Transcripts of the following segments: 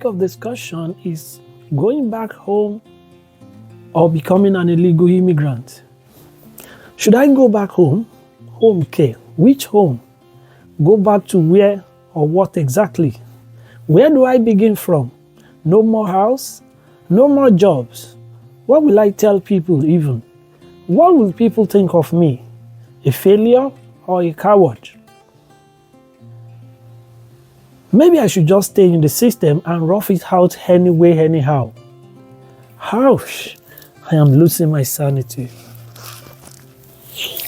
topic of discussion is going back home or becoming an illegal immigrant. Should I go back home? Home care. Which home? Go back to where or what exactly? Where do I begin from? No more house? No more jobs? What will I tell people even? What will people think of me? A failure or a coward? Maybe I should just stay in the system and rough it out anyway, anyhow. Ouch! I am losing my sanity.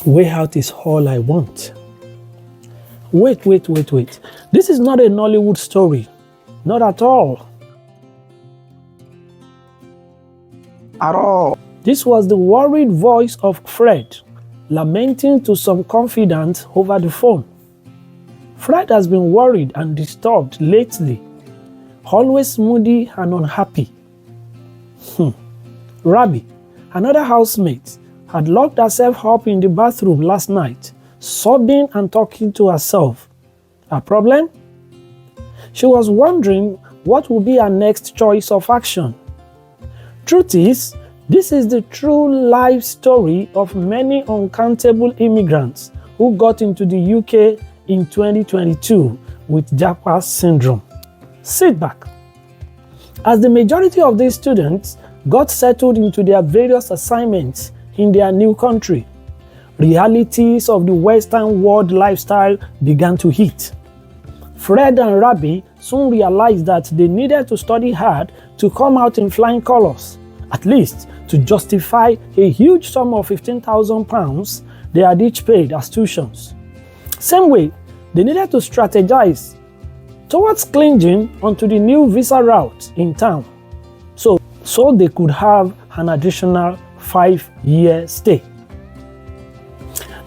Way out is all I want. Wait. This is not a Nollywood story. Not at all. At all. This was the worried voice of Fred, lamenting to some confidant over the phone. Fred has been worried and disturbed lately, always moody and unhappy. Rabi, another housemate, had locked herself up in the bathroom last night, sobbing and talking to herself. A problem? She was wondering what would be her next choice of action. Truth is, this is the true life story of many uncountable immigrants who got into the UK in 2022 with Japada syndrome. Sit back. As the majority of these students got settled into their various assignments in their new country, realities of the Western world lifestyle began to hit. Fred and Rabi soon realized that they needed to study hard to come out in flying colors, at least to justify a huge sum of £15,000 they had each paid as tuitions. Same way, they needed to strategize towards clinging onto the new visa route in town, so they could have an additional 5-year stay.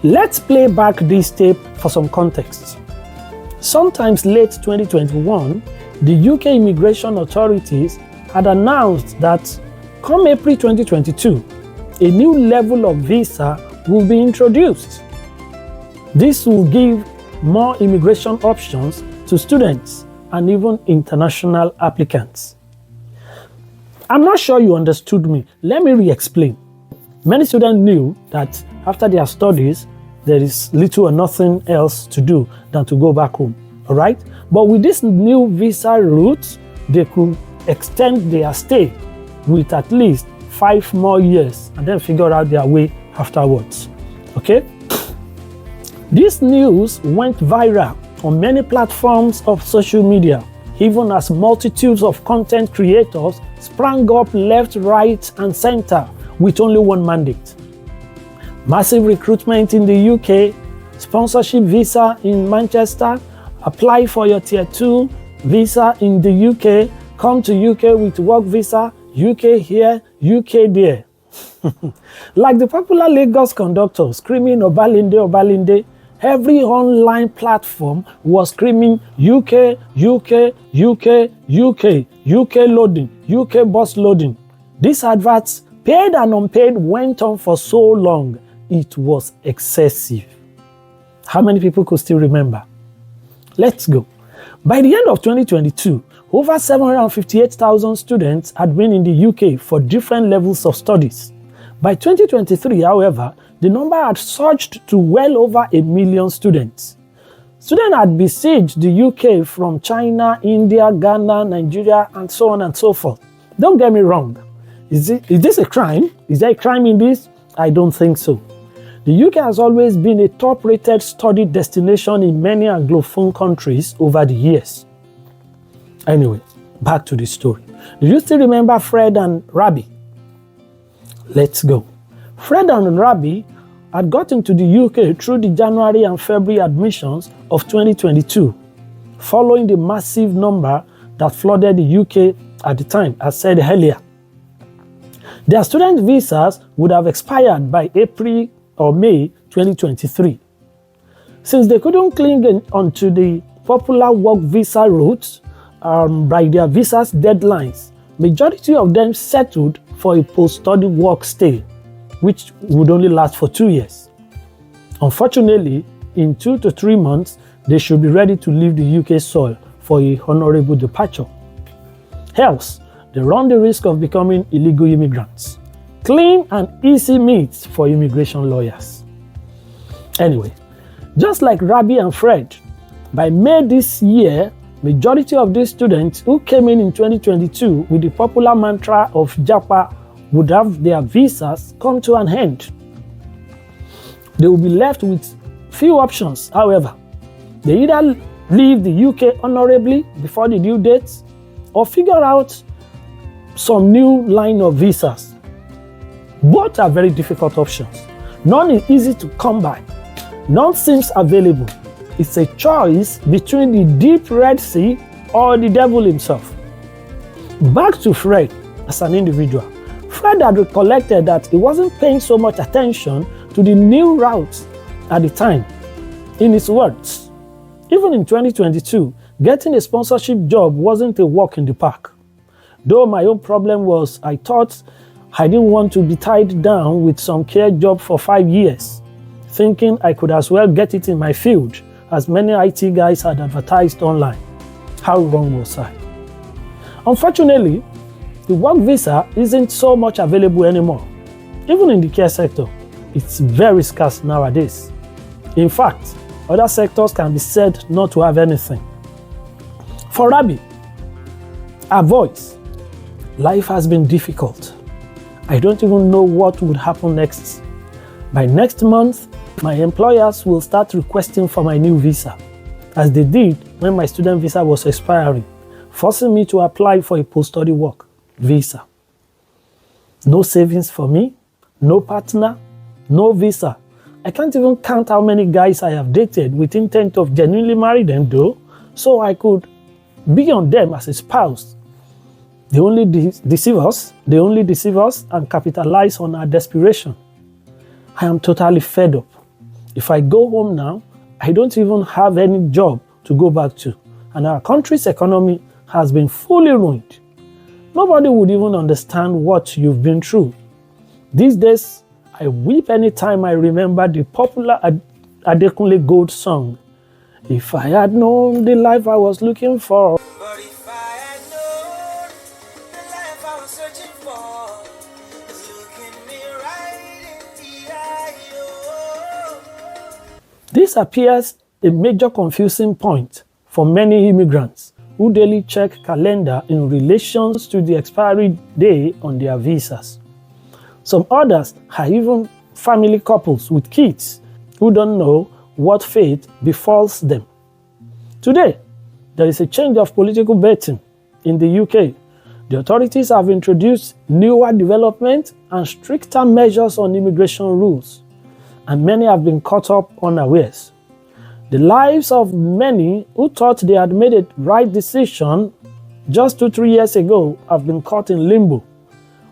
Let's play back this tape for some context. Sometimes late 2021, the UK immigration authorities had announced that come April 2022, a new level of visa will be introduced. This will give more immigration options to students and even international applicants. I'm not sure you understood me. Let me re-explain. Many students knew that after their studies, there is little or nothing else to do than to go back home, all right? But with this new visa route, they could extend their stay with at least 5 more years and then figure out their way afterwards, okay? This news went viral on many platforms of social media, even as multitudes of content creators sprang up left, right, and center with only one mandate. Massive recruitment in the UK, sponsorship visa in Manchester, apply for your Tier 2 visa in the UK, come to UK with work visa, UK here, UK there. Like the popular Lagos conductor screaming Obalinde, Obalinde, every online platform was screaming UK, UK, UK, UK, UK loading, UK bus loading. These adverts, paid and unpaid, went on for so long, it was excessive. How many people could still remember? Let's go. By the end of 2022, over 758,000 students had been in the UK for different levels of studies. By 2023, however, the number had surged to well over 1 million students. Students had besieged the UK from China, India, Ghana, Nigeria, and so on and so forth. Don't get me wrong. Is this a crime? Is there a crime in this? I don't think so. The UK has always been a top-rated study destination in many Anglophone countries over the years. Anyway, back to the story. Do you still remember Fred and Rabi? Let's go. Fred and Rabi had got into the UK through the January and February admissions of 2022, following the massive number that flooded the UK at the time, as said earlier. Their student visas would have expired by April or May 2023. Since they couldn't cling onto the popular work visa route by their visa's deadlines, majority of them settled for a post-study work stay, which would only last for 2 years. Unfortunately, in 2 to 3 months, they should be ready to leave the UK soil for a honorable departure. Else, they run the risk of becoming illegal immigrants. Clean and easy meat for immigration lawyers. Anyway, just like Rabi and Fred, by May this year, majority of these students who came in 2022 with the popular mantra of Japada would have their visas come to an end. They will be left with few options, however. They either leave the UK honorably before the due dates or figure out some new line of visas. Both are very difficult options. None is easy to come by. None seems available. It's a choice between the deep Red Sea or the devil himself. Back to Fred as an individual. Fred had recollected that he wasn't paying so much attention to the new routes at the time. In his words, even in 2022, getting a sponsorship job wasn't a walk in the park. Though my own problem was I thought I didn't want to be tied down with some care job for 5 years, thinking I could as well get it in my field as many IT guys had advertised online. How wrong was I? Unfortunately, the work visa isn't so much available anymore. Even in the care sector, it's very scarce nowadays. In fact, other sectors can be said not to have anything. For Rabi, her voice, life has been difficult. I don't even know what would happen next. By next month, my employers will start requesting for my new visa, as they did when my student visa was expiring, forcing me to apply for a post-study work visa. No savings for me, no partner, no visa. I can't even count how many guys I have dated with intent of genuinely marry them though, so I could be on them as a spouse. They only deceive us and capitalize on our desperation. I am totally fed up. If I go home now, I don't even have any job to go back to, and our country's economy has been fully ruined. Nobody would even understand what you've been through. These days, I weep anytime I remember the popular Adekunle Gold song, "If I had known the life I was looking for." But if I had known the life I was searching for is looking me right in the eye. This appears a major confusing point for many immigrants who daily check calendar in relation to the expiry day on their visas. Some others are even family couples with kids who don't know what fate befalls them. Today, there is a change of political betting in the UK. The authorities have introduced newer developments and stricter measures on immigration rules, and many have been caught up unawares. The lives of many who thought they had made a right decision just 2-3 years ago have been caught in limbo,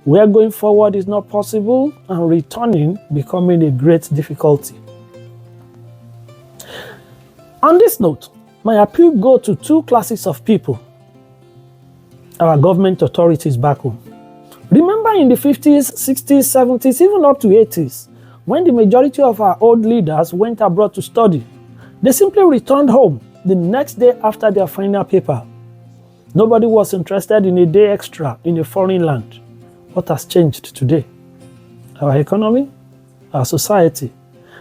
where going forward is not possible and returning becoming a great difficulty. On this note, my appeal goes to two classes of people: our government authorities back home. Remember in the 50s, 60s, 70s, even up to 80s, when the majority of our old leaders went abroad to study, they simply returned home the next day after their final paper. Nobody was interested in a day extra in a foreign land. What has changed today? Our economy? Our society?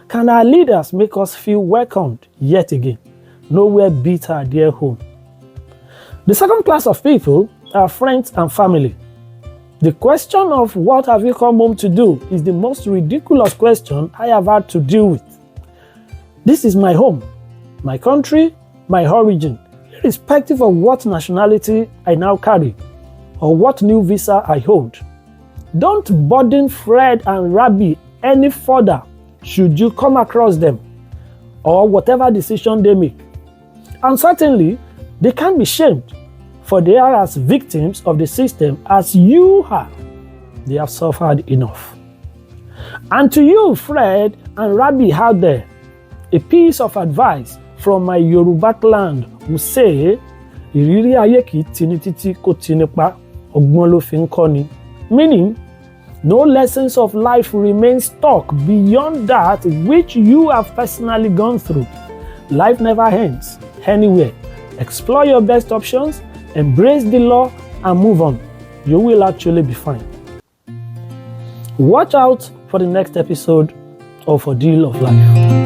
Can our leaders make us feel welcomed yet again? Nowhere beat our dear home. The second class of people are friends and family. The question of what have you come home to do is the most ridiculous question I have had to deal with. This is my home, my country, my origin, irrespective of what nationality I now carry or what new visa I hold. Don't burden Fred and Rabi any further should you come across them or whatever decision they make. And certainly, they can't be shamed, for they are as victims of the system as you are. They have suffered enough. And to you, Fred and Rabi out there, a piece of advice from my Yoruba clan who say, "Ìrírí ayé kìí tini títí kò tini pa, ọgbọ́n ló fi ń kọ́ni." Meaning, no lessons of life remain stuck beyond that which you have personally gone through. Life never ends anywhere. Explore your best options, embrace the law, and move on. You will actually be fine. Watch out for the next episode of Ordeal of Life.